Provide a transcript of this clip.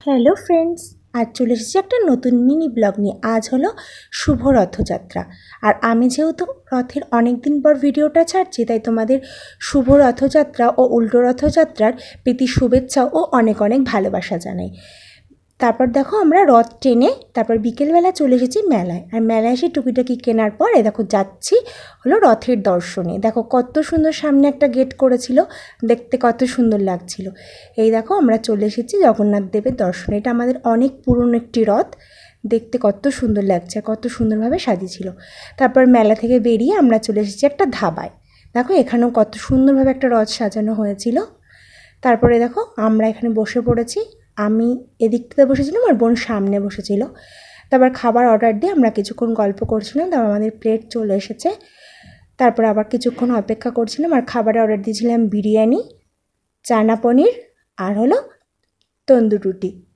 Hello friends, আজ চলে এসেছি একটা নতুন মিনি ব্লগ নিয়ে। আজ হলো শুভ রথযাত্রা, আর আমি যেহেতু রথের অনেক দিন পর ভিডিওটা ছাড়ছি, তাই তোমাদের শুভ রথযাত্রা ও উল্টো রথযাত্রার প্রীতি শুভেচ্ছা ও অনেক অনেক ভালোবাসা জানাই। তারপর দেখো আমরা রথ টেনে তারপর বিকেলবেলা চলে এসেছি মেলায়। আর মেলায় এসে টুকিটাকি কেনার পরে দেখো যাচ্ছি হলো রথের দর্শনে। দেখো কত সুন্দর সামনে একটা গেট করেছিল, দেখতে কত সুন্দর লাগছিল। এই দেখো আমরা চলে এসেছি জগন্নাথ দেবের দর্শনে। এটা আমাদের অনেক পুরনো একটি রথ, দেখতে কত সুন্দর লাগছে, কত সুন্দরভাবে সাজিয়েছিল। তারপর মেলা থেকে বেরিয়ে আমরা চলে এসেছি একটা ধাবায়। দেখো এখানেও কত সুন্দরভাবে একটা রথ সাজানো হয়েছিল। তারপরে দেখো আমরা এখানে বসে পড়েছি। আমি এদিকটাতে বসেছিলাম আর বোন সামনে বসেছিল। তারপর খাবার অর্ডার দিয়ে আমরা কিছুক্ষণ গল্প করছিলাম, তারপর আমাদের প্লেট চলে এসেছে। তারপর আবার কিছুক্ষণ অপেক্ষা করছিলাম, আর খাবারে অর্ডার দিয়েছিলাম বিরিয়ানি, চানা পনির আর হলো তন্দুর রুটি।